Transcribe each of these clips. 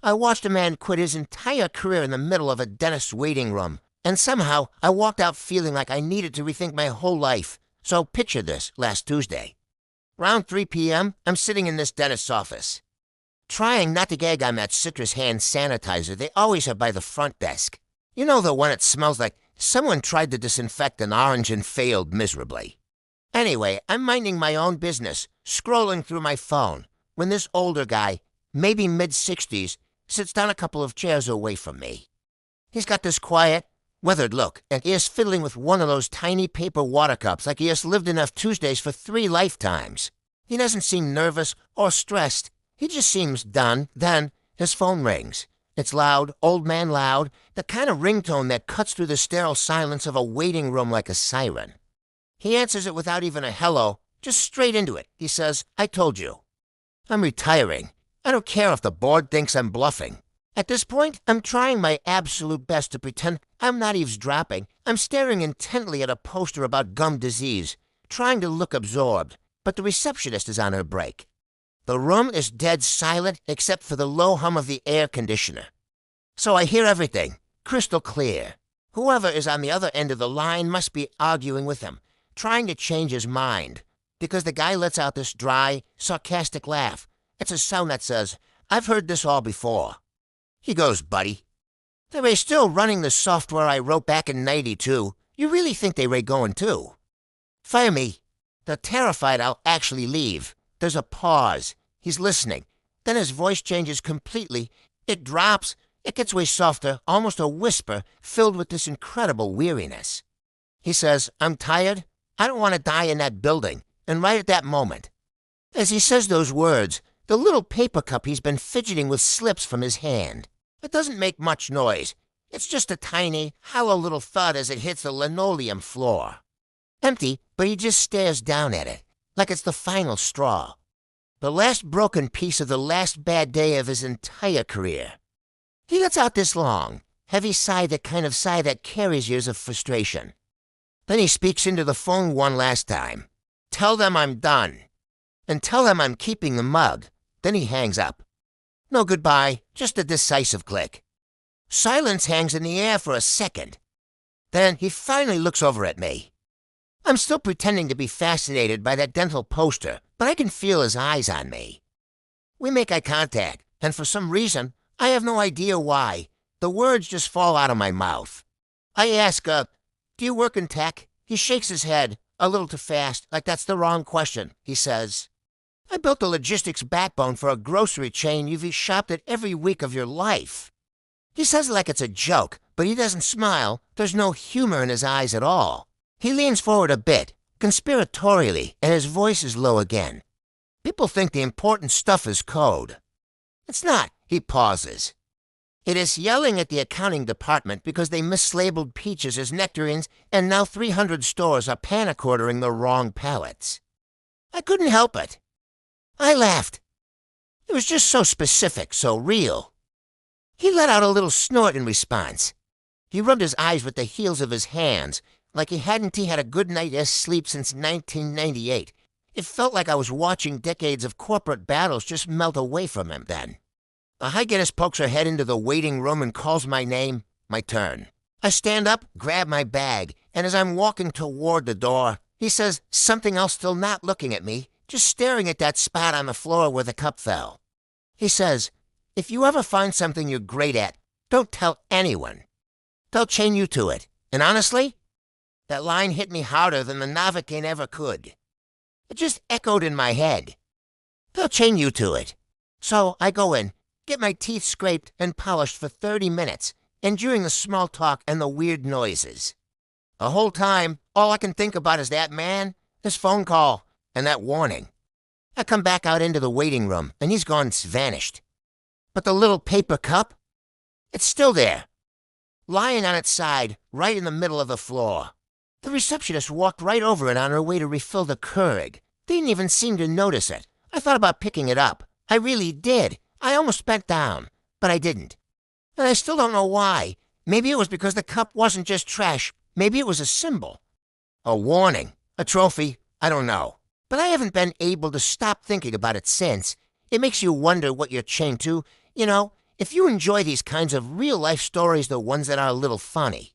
I watched a man quit his entire career in the middle of a dentist's waiting room, and somehow I walked out feeling like I needed to rethink my whole life. So picture this, last Tuesday. Around 3 p.m., I'm sitting in this dentist's office, trying not to gag on that citrus hand sanitizer they always have by the front desk. You know, the one that smells like someone tried to disinfect an orange and failed miserably. Anyway, I'm minding my own business, scrolling through my phone, when this older guy, maybe mid-60s, sits down a couple of chairs away from me. He's got this quiet, weathered look, and he is fiddling with one of those tiny paper water cups like he has lived enough Tuesdays for 3 lifetimes. He doesn't seem nervous or stressed. He just seems done. Then his phone rings. It's loud, old man loud, the kind of ringtone that cuts through the sterile silence of a waiting room like a siren. He answers it without even a hello, just straight into it. He says, "I told you. I'm retiring. I don't care if the board thinks I'm bluffing." At this point, I'm trying my absolute best to pretend I'm not eavesdropping. I'm staring intently at a poster about gum disease, trying to look absorbed, but the receptionist is on her break. The room is dead silent except for the low hum of the air conditioner. So I hear everything, crystal clear. Whoever is on the other end of the line must be arguing with him, trying to change his mind, because the guy lets out this dry, sarcastic laugh. It's a sound that says, "I've heard this all before." He goes, "Buddy, they're still running the software I wrote back in '92. You really think they're going too? Fire me. They're terrified I'll actually leave." There's a pause. He's listening. Then his voice changes completely. It drops. It gets way softer, almost a whisper, filled with this incredible weariness. He says, "I'm tired. I don't want to die in that building." And right at that moment, as he says those words, the little paper cup he's been fidgeting with slips from his hand. It doesn't make much noise. It's just a tiny, hollow little thud as it hits the linoleum floor. Empty, but he just stares down at it, like it's the final straw. The last broken piece of the last bad day of his entire career. He lets out this long, heavy sigh, that kind of sigh that carries years of frustration. Then he speaks into the phone one last time. "Tell them I'm done. And tell them I'm keeping the mug." Then he hangs up. No goodbye, just a decisive click. Silence hangs in the air for a second. Then he finally looks over at me. I'm still pretending to be fascinated by that dental poster, but I can feel his eyes on me. We make eye contact, and for some reason, I have no idea why, the words just fall out of my mouth. I ask, "Do you work in tech?" He shakes his head, a little too fast, like that's the wrong question. He says, "I built the logistics backbone for a grocery chain you've shopped at every week of your life." He says it like it's a joke, but he doesn't smile. There's no humor in his eyes at all. He leans forward a bit, conspiratorially, and his voice is low again. "People think the important stuff is code. It's not." He pauses. "It is yelling at the accounting department because they mislabeled peaches as nectarines, and now 300 stores are panic ordering the wrong pallets." I couldn't help it. I laughed. It was just so specific, so real. He let out a little snort in response. He rubbed his eyes with the heels of his hands, like he hadn't had a good night's sleep since 1998. It felt like I was watching decades of corporate battles just melt away from him then. A hygienist pokes her head into the waiting room and calls my name. My turn. I stand up, grab my bag, and as I'm walking toward the door, he says something else, still not looking at me, just staring at that spot on the floor where the cup fell. He says, "If you ever find something you're great at, don't tell anyone. They'll chain you to it." And honestly, that line hit me harder than the Novocaine ever could. It just echoed in my head. They'll chain you to it. So I go in, get my teeth scraped and polished for 30 minutes, enduring the small talk and the weird noises. The whole time, all I can think about is that man, his phone call, and that warning. I come back out into the waiting room, and he's gone vanished. But the little paper cup? It's still there, lying on its side, right in the middle of the floor. The receptionist walked right over it on her way to refill the Keurig. Didn't even seem to notice it. I thought about picking it up. I really did. I almost bent down, but I didn't. And I still don't know why. Maybe it was because the cup wasn't just trash. Maybe it was a symbol. A warning. A trophy. I don't know. But I haven't been able to stop thinking about it since. It makes you wonder what you're chained to. You know, If you enjoy these kinds of real-life stories, the ones that are a little funny,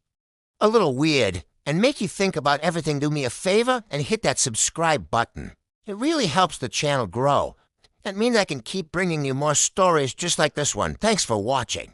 a little weird, and make you think about everything, do me a favor and hit that subscribe button. It really helps the channel grow. That means I can keep bringing you more stories just like this one. Thanks for watching.